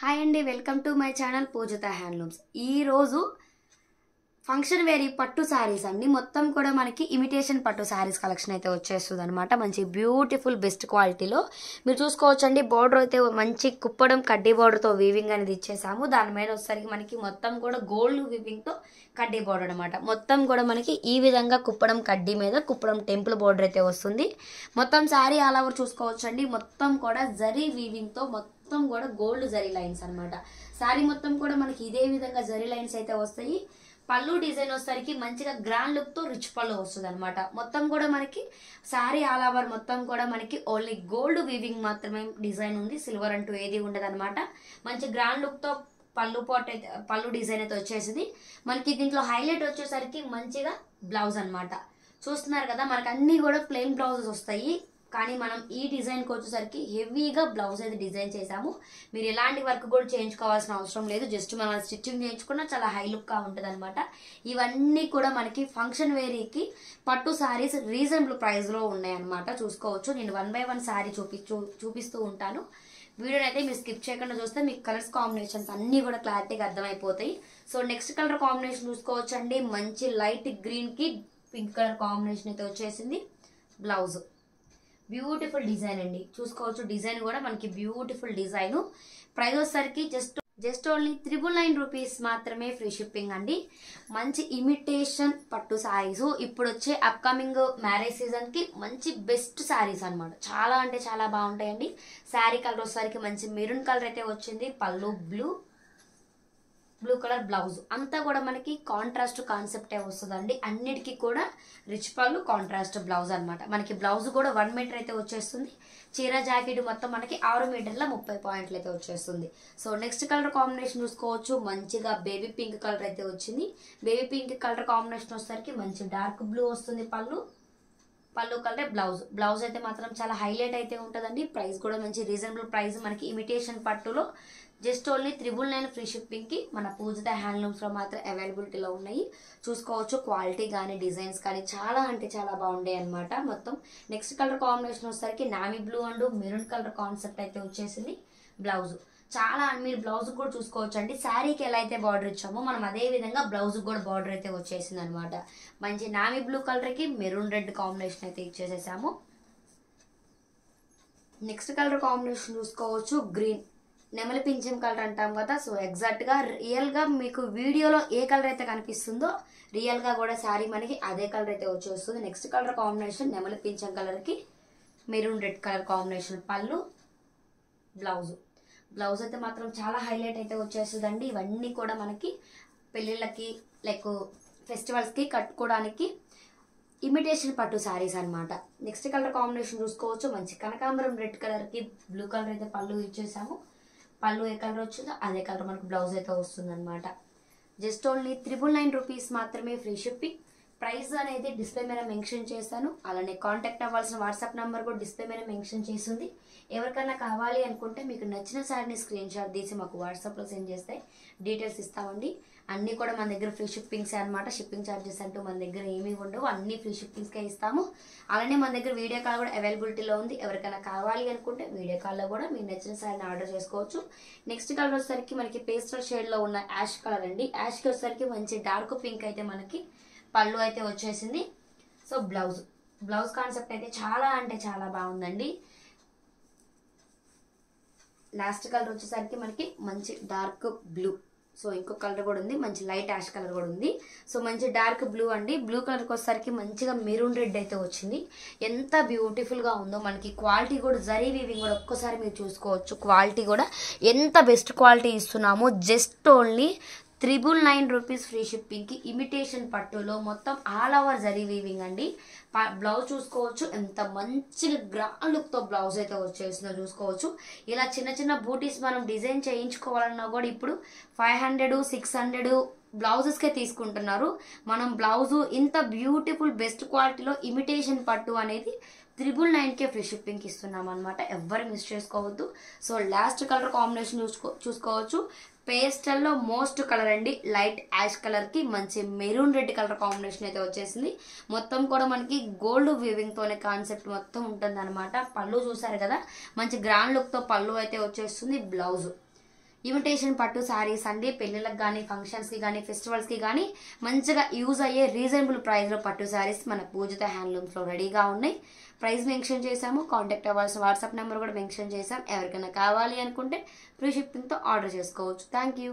Hi అండి, welcome to my channel Poojitha handlooms. ఈరోజు function very పట్టు శారీస్ అండి. మొత్తం కూడా మనకి ఇమిటేషన్ పట్టు శారీస్ కలెక్షన్ అయితే వచ్చేస్తుంది అనమాట. మంచి బ్యూటిఫుల్ బెస్ట్ క్వాలిటీలో మీరు చూసుకోవచ్చండి. బార్డర్ అయితే మంచి కుప్పడం కడ్డీ బార్డర్తో వీవింగ్ అనేది ఇచ్చేసాము. దాని మీద వచ్చేసరికి మనకి మొత్తం కూడా గోల్డ్ వీవింగ్తో కడ్డీ బార్డర్ అనమాట. మొత్తం కూడా మనకి ఈ విధంగా కుప్పడం కడ్డీ మీద కుప్పడం టెంపుల్ బార్డర్ అయితే వస్తుంది. మొత్తం శారీ ఆల్ ఓవర్ చూసుకోవచ్చండి. మొత్తం కూడా జరీ వీవింగ్తో మొత్తం కూడా గోల్డ్ జరీ లైన్స్ అనమాట. శారీ మొత్తం కూడా మనకి ఇదే విధంగా జరీ లైన్స్ అయితే వస్తాయి. పళ్ళు డిజైన్ వచ్చేసరికి మంచిగా గ్రాండ్ లుక్ తో రిచ్ పళ్ళు వస్తుంది అనమాట. మొత్తం కూడా మనకి శారీ ఆల్ ఓవర్ మొత్తం కూడా మనకి ఓన్లీ గోల్డ్ వీవింగ్ మాత్రమే డిజైన్ ఉంది. సిల్వర్ అంటూ ఏది ఉండదు అనమాట. మంచి గ్రాండ్ లుక్ తో పళ్ళు డిజైన్ అయితే వచ్చేసింది. మనకి దీంట్లో హైలైట్ వచ్చేసరికి మంచిగా బ్లౌజ్ అనమాట. చూస్తున్నారు కదా, మనకి అన్ని కూడా ప్లెయిన్ బ్లౌజెస్ వస్తాయి. కానీ మనం ఈ డిజైన్కి వచ్చేసరికి హెవీగా బ్లౌజ్ అయితే డిజైన్ చేసాము. మీరు ఎలాంటి వర్క్ కూడా చేయించుకోవాల్సిన అవసరం లేదు. జస్ట్ మనం స్టిచ్చింగ్ చేయించుకున్నా చాలా హై లుక్గా ఉంటుంది అనమాట. ఇవన్నీ కూడా మనకి ఫంక్షన్ వేరీకి పట్టు శారీస్ రీజనబుల్ ప్రైస్లో ఉన్నాయన్నమాట. చూసుకోవచ్చు. నేను 1 by 1 శారీ చూపిస్తూ ఉంటాను. వీడియోని అయితే మీరు స్కిప్ చేయకుండా చూస్తే మీకు కలర్స్ కాంబినేషన్స్ అన్నీ కూడా క్లారిటీగా అర్థమైపోతాయి. సో నెక్స్ట్ కలర్ కాంబినేషన్ చూసుకోవచ్చు అండి. మంచి లైట్ గ్రీన్కి పింక్ కలర్ కాంబినేషన్ అయితే వచ్చేసింది. బ్లౌజ్ బ్యూటిఫుల్ డిజైన్ అండి. చూసుకోవచ్చు. డిజైన్ కూడా మనకి బ్యూటిఫుల్ డిజైన్. ప్రైస్ వచ్చేసరికి జస్ట్ ఓన్లీ 999 రూపీస్ మాత్రమే. ఫ్రీ షిప్పింగ్ అండి. మంచి ఇమిటేషన్ పట్టు శారీస్ ఇప్పుడు వచ్చే అప్కమింగ్ మ్యారేజ్ సీజన్ కి మంచి బెస్ట్ శారీస్ అనమాట. చాలా అంటే చాలా బాగుంటాయండి. శారీ కలర్ వచ్చేసరికి మంచి మెరూన్ కలర్ అయితే వచ్చింది. పళ్ళు బ్లూ కలర్ బ్లౌజ్ అంతా కూడా మనకి కాంట్రాస్ట్ కాన్సెప్టే వస్తుందండి. అన్నిటికీ కూడా రిచ్ పళ్ళు కాంట్రాస్ట్ బ్లౌజ్ అనమాట. మనకి బ్లౌజ్ కూడా 1 మీటర్ అయితే వచ్చేస్తుంది. చీర జాకెట్ మొత్తం మనకి 6 మీటర్ల 30 పాయింట్లు అయితే వచ్చేస్తుంది. సో నెక్స్ట్ కలర్ కాంబినేషన్ చూసుకోవచ్చు. మంచిగా బేబీ పింక్ కలర్ అయితే వచ్చింది. బేబీ పింక్ కలర్ కాంబినేషన్ వచ్చేసరికి మంచి డార్క్ బ్లూ వస్తుంది. పళ్ళు కలర్ బ్లౌజ్ అయితే మాత్రం చాలా హైలైట్ అయితే ఉంటుందండి. ప్రైస్ కూడా మంచి రీజనబుల్ ప్రైస్. మనకి ఇమిటేషన్ పట్టులో జస్ట్ ఓన్లీ 999 ఫ్రీ షిప్పింగ్ కి మన పూజిత హ్యాండ్లూమ్స్ లో మాత్రం అవైలబిలిటీలో ఉన్నాయి. చూసుకోవచ్చు. క్వాలిటీ కానీ డిజైన్స్ కానీ చాలా అంటే చాలా బాగుంటాయి అనమాట. మొత్తం నెక్స్ట్ కలర్ కాంబినేషన్ వచ్చేసరికి navy blue and maroon colour concept అయితే వచ్చేసింది. బ్లౌజ్ చాలా మీరు బ్లౌజ్ కూడా చూసుకోవచ్చు అండి. శారీకి ఎలా అయితే బార్డర్ ఇచ్చామో మనం అదే విధంగా బ్లౌజ్ కూడా బార్డర్ అయితే వచ్చేసింది అనమాట. మంచి నావీ బ్లూ కలర్ కి మెరూన్ రెడ్ కాంబినేషన్ అయితే ఇచ్చేసేసాము. నెక్స్ట్ కలర్ కాంబినేషన్ చూసుకోవచ్చు. గ్రీన్ నెమలి పింఛం కలర్ అంటాం కదా. సో ఎగ్జాక్ట్ గా రియల్ గా మీకు వీడియోలో ఏ కలర్ అయితే కనిపిస్తుందో రియల్ గా కూడా శారీ మనకి అదే కలర్ అయితే వచ్చేస్తుంది. నెక్స్ట్ కలర్ కాంబినేషన్ నెమలి పింఛం కలర్ కి మెరూన్ రెడ్ కలర్ కాంబినేషన్. పళ్ళు బ్లౌజ్ అయితే మాత్రం చాలా హైలైట్ అయితే వచ్చేస్తుందండి. ఇవన్నీ కూడా మనకి పెళ్ళిళ్ళకి లైక్ ఫెస్టివల్స్ కి కట్టుకోవడానికి ఇమిటేషన్ పట్టు శారీస్ అనమాట. నెక్స్ట్ కలర్ కాంబినేషన్ చూసుకోవచ్చు. మంచి కనకాంబరం రెడ్ కలర్ కి బ్లూ కలర్ అయితే పళ్ళు ఇచ్చేసాము. పళ్ళు ఏ కలర్ వచ్చిందో అదే కలర్ మనకు బ్లౌజ్ అయితే వస్తుంది అనమాట. జస్ట్ ఓన్లీ 999 రూపీస్ మాత్రమే. Free shipping. ప్రైస్ అనేది డిస్ప్లే మీద మెన్షన్ చేశాను. అలానే కాంటాక్ట్ అవ్వాల్సిన వాట్సాప్ నెంబర్ కూడా డిస్ప్లే మీద మెన్షన్ చేసింది. ఎవరికైనా కావాలి అనుకుంటే మీకు నచ్చిన శారీని స్క్రీన్ షాట్ తీసి మాకు వాట్సాప్లో సెండ్ చేస్తే డీటెయిల్స్ ఇస్తామండి. అన్నీ కూడా మన దగ్గర ఫ్రీ షిప్పింగ్స్ అనమాట. షిప్పింగ్ ఛార్జెస్ అంటూ మన దగ్గర ఏమీ ఉండవు. అన్ని ఫ్రీ షిప్పింగ్స్కే ఇస్తాము. అలానే మన దగ్గర వీడియో కాల్ కూడా అవైలబిలిటీలో ఉంది. ఎవరికైనా కావాలి అనుకుంటే వీడియో కాల్లో కూడా మీకు నచ్చిన శారీని ఆర్డర్ చేసుకోవచ్చు. నెక్స్ట్ కలర్ వచ్చేసరికి మనకి పేస్టల్ షేడ్లో ఉన్న యాష్ కలర్ అండి. యాష్కి వచ్చేసరికి మంచి డార్క్ పింక్ అయితే మనకి పళ్ళు అయితే వచ్చేసింది. సో బ్లౌజ్ కాన్సెప్ట్ అయితే చాలా అంటే చాలా బాగుందండి. లాస్ట్ కలర్ వచ్చేసరికి మనకి మంచి డార్క్ బ్లూ. సో ఇంకో కలర్ కూడా ఉంది. మంచి లైట్ యాష్ కలర్ కూడా ఉంది. సో మంచి డార్క్ బ్లూ అండి. బ్లూ కలర్కి వచ్చేసరికి మంచిగా మెరూన్ రెడ్ అయితే వచ్చింది. ఎంత బ్యూటిఫుల్గా ఉందో. మనకి క్వాలిటీ కూడా జరీ వీవింగ్ కూడా ఒక్కసారి మీరు చూసుకోవచ్చు. క్వాలిటీ కూడా ఎంత బెస్ట్ క్వాలిటీ ఇస్తున్నామో. జస్ట్ ఓన్లీ 999 రూపీస్ ఫ్రీ షిప్పింగ్కి ఇమిటేషన్ పట్టులో మొత్తం ఆల్ ఓవర్ జరీ వీవింగ్ అండి. బ్లౌజ్ చూసుకోవచ్చు. ఎంత మంచిగా గ్రాండ్ లుక్తో బ్లౌజ్ అయితే వచ్చేసిందో చూసుకోవచ్చు. ఇలా చిన్న చిన్న బూటీస్ మనం డిజైన్ చేయించుకోవాలన్నా కూడా ఇప్పుడు 500 600 బ్లౌజెస్కే తీసుకుంటున్నారు. మనం బ్లౌజు ఇంత బ్యూటిఫుల్ బెస్ట్ క్వాలిటీలో ఇమిటేషన్ పట్టు అనేది 999కే ఫ్రీ షిప్పింగ్కి ఇస్తున్నాం అనమాట. ఎవ్వరు మిస్ చేసుకోవద్దు. సో లాస్ట్ కలర్ కాంబినేషన్ చూసుకోవచ్చు. పేస్టల్లో మోస్ట్ కలర్ అండి. లైట్ యాష్ కలర్ కి మంచి మెరూన్ రెడ్ కలర్ కాంబినేషన్ అయితే వచ్చేసింది. మొత్తం కూడా మనకి గోల్డ్ వీవింగ్ తోనే కాన్సెప్ట్ మొత్తం ఉంటుంది అనమాట. పళ్ళు చూసారు కదా, మంచి గ్రాండ్ లుక్ తో పళ్ళు అయితే వచ్చేస్తుంది. బ్లౌజ్ ఇమిటేషన్ పట్టు శారీస్ అండి. పెళ్ళిళ్ళకి కానీ, ఫంక్షన్స్కి కానీ, ఫెస్టివల్స్కి కానీ మంచిగా యూజ్ అయ్యే రీజనబుల్ ప్రైస్లో పట్టు శారీస్ మన పూజిత హ్యాండ్లూమ్స్లో రెడీగా ఉన్నాయి. ప్రైస్ మెన్షన్ చేసాము, కాంటాక్ట్ అవ్వాల్సిన వాట్సాప్ నెంబర్ కూడా మెన్షన్ చేసాం. ఎవరికైనా కావాలి అనుకుంటే ఫ్రీ షిప్పింగ్తో ఆర్డర్ చేసుకోవచ్చు. Thank you.